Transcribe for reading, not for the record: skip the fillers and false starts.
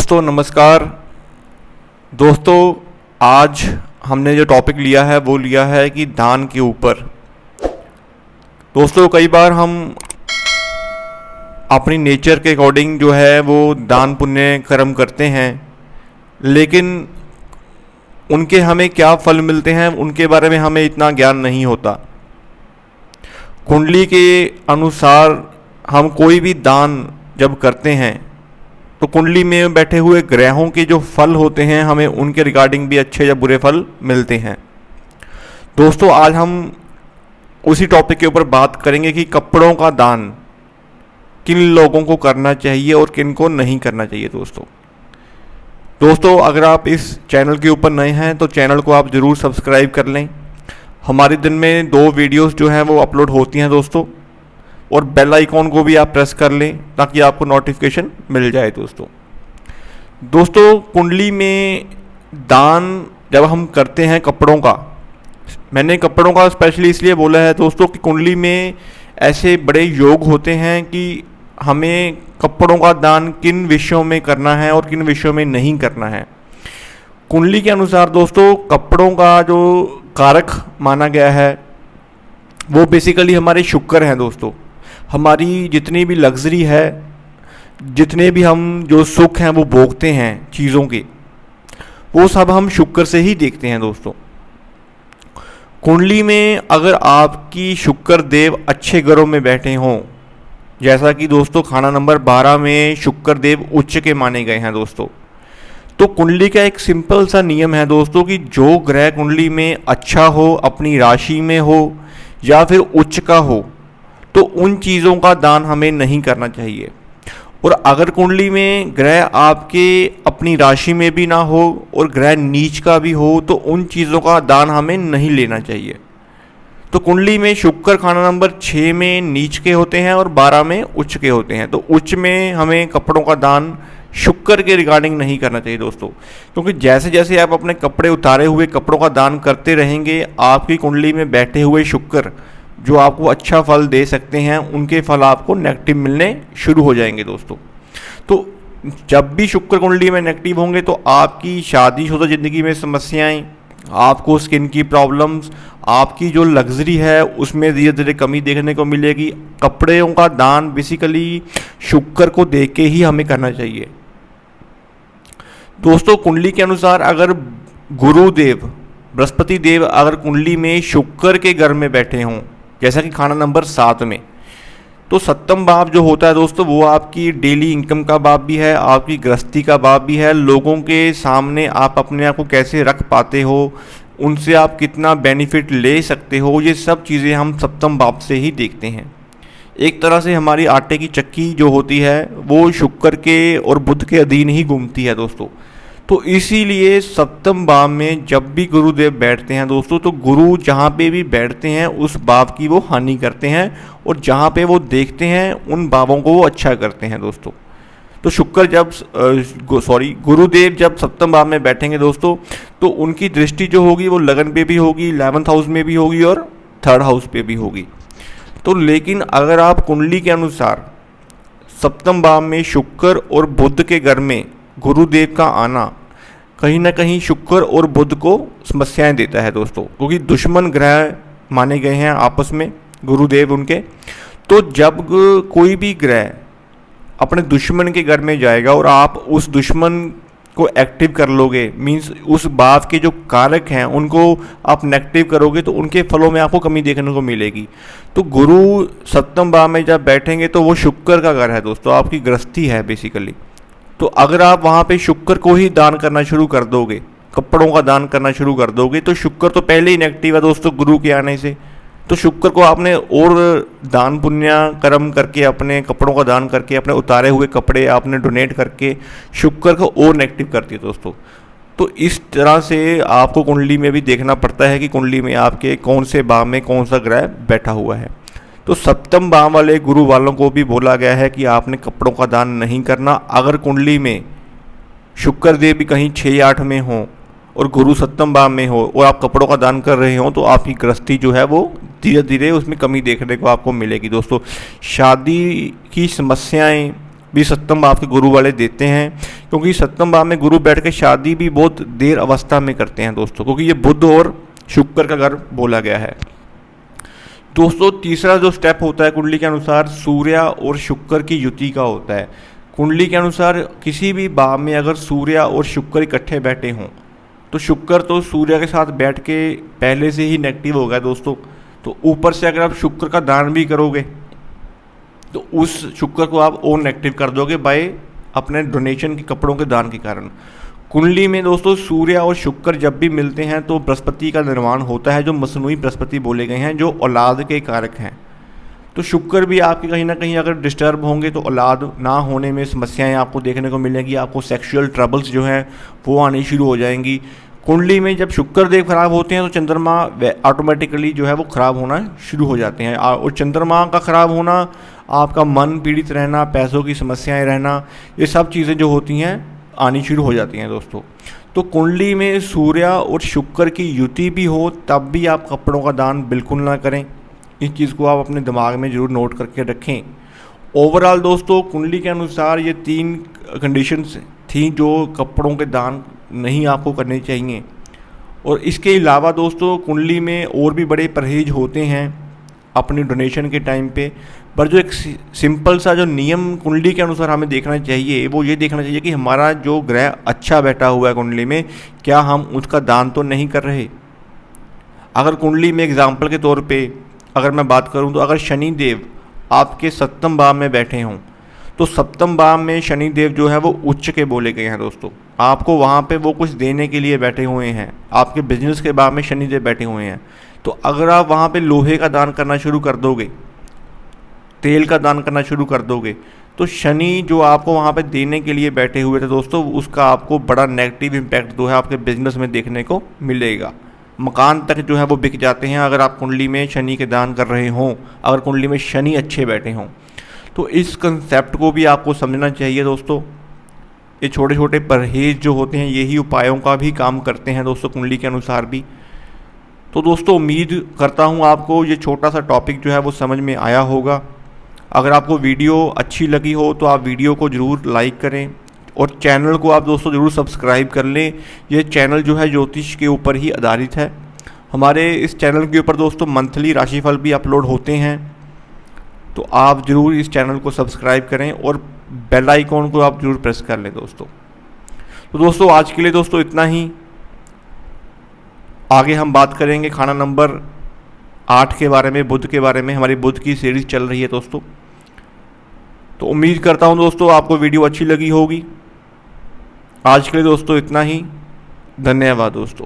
दोस्तों नमस्कार। दोस्तों आज हमने जो टॉपिक लिया है वो लिया है कि दान के ऊपर। दोस्तों कई बार हम अपनी नेचर के अकॉर्डिंग जो है वो दान पुण्य कर्म करते हैं, लेकिन उनके हमें क्या फल मिलते हैं उनके बारे में हमें इतना ज्ञान नहीं होता। कुंडली के अनुसार हम कोई भी दान जब करते हैं तो कुंडली में बैठे हुए ग्रहों के जो फल होते हैं हमें उनके रिगार्डिंग भी अच्छे या बुरे फल मिलते हैं। दोस्तों आज हम उसी टॉपिक के ऊपर बात करेंगे कि कपड़ों का दान किन लोगों को करना चाहिए और किन को नहीं करना चाहिए। दोस्तों अगर आप इस चैनल के ऊपर नए हैं तो चैनल को आप ज़रूर सब्सक्राइब कर लें। हमारे दिन में 2 वीडियोस जो हैं वो अपलोड होती हैं दोस्तों, और बेल आइकॉन को भी आप प्रेस कर लें ताकि आपको नोटिफिकेशन मिल जाए। दोस्तों कुंडली में दान जब हम करते हैं कपड़ों का, मैंने कपड़ों का स्पेशली इसलिए बोला है दोस्तों कि कुंडली में ऐसे बड़े योग होते हैं कि हमें कपड़ों का दान किन विषयों में करना है और किन विषयों में नहीं करना है। कुंडली के अनुसार दोस्तों कपड़ों का जो कारक माना गया है वो बेसिकली हमारे शुक्र हैं। दोस्तों हमारी जितनी भी लग्जरी है, जितने भी हम जो सुख हैं वो भोगते हैं चीज़ों के, वो सब हम शुक्र से ही देखते हैं। दोस्तों कुंडली में अगर आपकी शुक्र देव अच्छे ग्रहों में बैठे हों, जैसा कि दोस्तों खाना नंबर 12 में शुक्र देव उच्च के माने गए हैं दोस्तों, तो कुंडली का एक सिंपल सा नियम है दोस्तों कि जो ग्रह कुंडली में अच्छा हो, अपनी राशि में हो या फिर उच्च का हो, तो उन चीज़ों का दान हमें नहीं करना चाहिए। और अगर कुंडली में ग्रह आपके अपनी राशि में भी ना हो और ग्रह नीच का भी हो तो उन चीज़ों का दान हमें नहीं लेना चाहिए। तो कुंडली में शुक्र खाना नंबर 6 में नीच के होते हैं और 12 में उच्च के होते हैं, तो उच्च में हमें कपड़ों का दान शुक्र के रिगार्डिंग नहीं करना चाहिए दोस्तों, क्योंकि जैसे जैसे आप अपने कपड़े उतारे हुए कपड़ों का दान करते रहेंगे, आपकी कुंडली में बैठे हुए शुक्र जो आपको अच्छा फल दे सकते हैं उनके फल आपको नेगेटिव मिलने शुरू हो जाएंगे दोस्तों। तो जब भी शुक्र कुंडली में नेगेटिव होंगे तो आपकी शादीशुदा ज़िंदगी में समस्याएं, आपको स्किन की प्रॉब्लम्स, आपकी जो लग्जरी है उसमें धीरे धीरे कमी देखने को मिलेगी। कपड़ों का दान बेसिकली शुक्र को देख के ही हमें करना चाहिए। दोस्तों कुंडली के अनुसार अगर गुरुदेव बृहस्पति देव अगर कुंडली में शुक्र के घर में बैठे हों, जैसा कि खाना नंबर 7 में, तो 7वां भाव जो होता है दोस्तों वो आपकी डेली इनकम का भाव भी है, आपकी गृहस्थी का भाव भी है। लोगों के सामने आप अपने आप को कैसे रख पाते हो, उनसे आप कितना बेनिफिट ले सकते हो, ये सब चीज़ें हम 7वां भाव से ही देखते हैं। एक तरह से हमारी आटे की चक्की जो होती है वो शुक्र के और बुध के अधीन ही घूमती है दोस्तों। तो इसीलिए 7वें भाव में जब भी गुरुदेव बैठते हैं दोस्तों, तो गुरु जहाँ पे भी बैठते हैं उस भाव की वो हानि करते हैं और जहाँ पे वो देखते हैं उन भावों को वो अच्छा करते हैं दोस्तों। तो शुक्र जब गुरुदेव जब 7वें भाव में बैठेंगे दोस्तों, तो उनकी दृष्टि जो होगी वो लगन पे भी होगी, 11th हाउस में भी होगी और 3rd हाउस पे भी होगी। तो लेकिन अगर आप कुंडली के अनुसार 7वें भाव में शुक्र और बुध के घर में गुरुदेव का आना कहीं ना कहीं शुक्र और बुध को समस्याएं देता है दोस्तों, क्योंकि दुश्मन ग्रह माने गए हैं आपस में गुरुदेव उनके। तो जब कोई भी ग्रह अपने दुश्मन के घर में जाएगा और आप उस दुश्मन को एक्टिव कर लोगे, मींस उस भाव के जो कारक हैं उनको आप नेगेटिव करोगे, तो उनके फलों में आपको कमी देखने को मिलेगी। तो गुरु 7वें भाव में जब बैठेंगे तो वो शुक्र का घर है दोस्तों, आपकी गृहस्थी है बेसिकली। तो अगर आप वहाँ पे शुक्र को ही दान करना शुरू कर दोगे, कपड़ों का दान करना शुरू कर दोगे, तो शुक्र तो पहले ही नेगेटिव है दोस्तों गुरु के आने से। तो शुक्र को आपने और दान पुण्य कर्म करके, अपने कपड़ों का दान करके, अपने उतारे हुए कपड़े आपने डोनेट करके शुक्र को और नेगेटिव कर दिया दोस्तों। तो इस तरह से आपको कुंडली में भी देखना पड़ता है कि कुंडली में आपके कौन से भाव में कौन सा ग्रह बैठा हुआ है। तो 7वें भाव वाले गुरु वालों को भी बोला गया है कि आपने कपड़ों का दान नहीं करना। अगर कुंडली में शुक्र देव भी कहीं 6-8 में हो और गुरु 7वें भाव में हो और आप कपड़ों का दान कर रहे हो, तो आपकी गृहस्थी जो है वो धीरे धीरे उसमें कमी देखने को आपको मिलेगी दोस्तों। शादी की समस्याएं, भी सप्तम भाव के गुरु वाले देते हैं, क्योंकि सप्तम भाव में गुरु बैठ के शादी भी बहुत देर अवस्था में करते हैं दोस्तों, क्योंकि ये बुध और शुक्र का घर बोला गया है। दोस्तों तीसरा जो स्टेप होता है कुंडली के अनुसार सूर्य और शुक्र की युति का होता है। कुंडली के अनुसार किसी भी भाव में अगर सूर्य और शुक्र इकट्ठे बैठे हों, तो शुक्र तो सूर्य के साथ बैठ के पहले से ही नेगेटिव हो गया दोस्तों, तो ऊपर से अगर आप शुक्र का दान भी करोगे तो उस शुक्र को आप और नेगेटिव कर दोगे बाय अपने डोनेशन के कपड़ों के दान के कारण। कुंडली में दोस्तों सूर्य और शुक्र जब भी मिलते हैं तो बृहस्पति का निर्माण होता है, जो मसनूई बृहस्पति बोले गए हैं, जो औलाद के कारक हैं। तो शुक्र भी आपके कहीं ना कहीं अगर डिस्टर्ब होंगे तो औलाद ना होने में समस्याएं आपको देखने को मिलेंगी, आपको सेक्सुअल ट्रबल्स जो हैं वो आनी शुरू हो जाएंगी। कुंडली में जब शुक्र देव खराब होते हैं तो चंद्रमा ऑटोमेटिकली जो है वो खराब होना शुरू हो जाते हैं, और चंद्रमा का खराब होना, आपका मन पीड़ित रहना, पैसों की समस्याएं रहना, ये सब चीज़ें जो होती हैं आनी शुरू हो जाती हैं दोस्तों। तो कुंडली में सूर्य और शुक्र की युति भी हो तब भी आप कपड़ों का दान बिल्कुल ना करें। इस चीज़ को आप अपने दिमाग में ज़रूर नोट करके रखें। ओवरऑल दोस्तों कुंडली के अनुसार ये 3 कंडीशंस थी जो कपड़ों के दान नहीं आपको करने चाहिए। और इसके अलावा दोस्तों कुंडली में और भी बड़े परहेज होते हैं अपनी डोनेशन के टाइम पे, पर जो एक सिंपल सा जो नियम कुंडली के अनुसार हमें देखना चाहिए वो ये देखना चाहिए कि हमारा जो ग्रह अच्छा बैठा हुआ है कुंडली में, क्या हम उसका दान तो नहीं कर रहे। अगर कुंडली में एग्जाम्पल के तौर पे अगर मैं बात करूं तो अगर शनि देव आपके सप्तम भाव में बैठे हों, तो सप्तम भाव में शनि देव जो है वो उच्च के बोले गए हैं दोस्तों। आपको वहाँ पे वो कुछ देने के लिए बैठे हुए हैं, आपके बिजनेस के भाव में शनि देव बैठे हुए हैं। तो अगर आप वहाँ पे लोहे का दान करना शुरू कर दोगे, तेल का दान करना शुरू कर दोगे, तो शनि जो आपको वहाँ पे देने के लिए बैठे हुए थे दोस्तों, उसका आपको बड़ा नेगेटिव इम्पैक्ट जो है आपके बिजनेस में देखने को मिलेगा। मकान तक जो है वो बिक जाते हैं अगर आप कुंडली में शनि के दान कर रहे हों, अगर कुंडली में शनि अच्छे बैठे हों। तो इस कंसेप्ट को भी आपको समझना चाहिए दोस्तों। ये छोटे छोटे परहेज जो होते हैं यही उपायों का भी काम करते हैं दोस्तों कुंडली के अनुसार भी। तो दोस्तों उम्मीद करता हूँ आपको ये छोटा सा टॉपिक जो है वो समझ में आया होगा। अगर आपको वीडियो अच्छी लगी हो तो आप वीडियो को ज़रूर लाइक करें और चैनल को आप दोस्तों ज़रूर सब्सक्राइब कर लें। ये चैनल जो है ज्योतिष के ऊपर ही आधारित है। हमारे इस चैनल के ऊपर दोस्तों मंथली राशिफल भी अपलोड होते हैं, तो आप ज़रूर इस चैनल को सब्सक्राइब करें और बेल आइकॉन को आप ज़रूर प्रेस कर लें दोस्तों। तो दोस्तों आज के लिए दोस्तों इतना ही। आगे हम बात करेंगे खाना नंबर 8 के बारे में, बुध के बारे में। हमारी बुध की सीरीज़ चल रही है दोस्तों। तो उम्मीद करता हूँ दोस्तों आपको वीडियो अच्छी लगी होगी। आज के लिए दोस्तों इतना ही। धन्यवाद दोस्तों।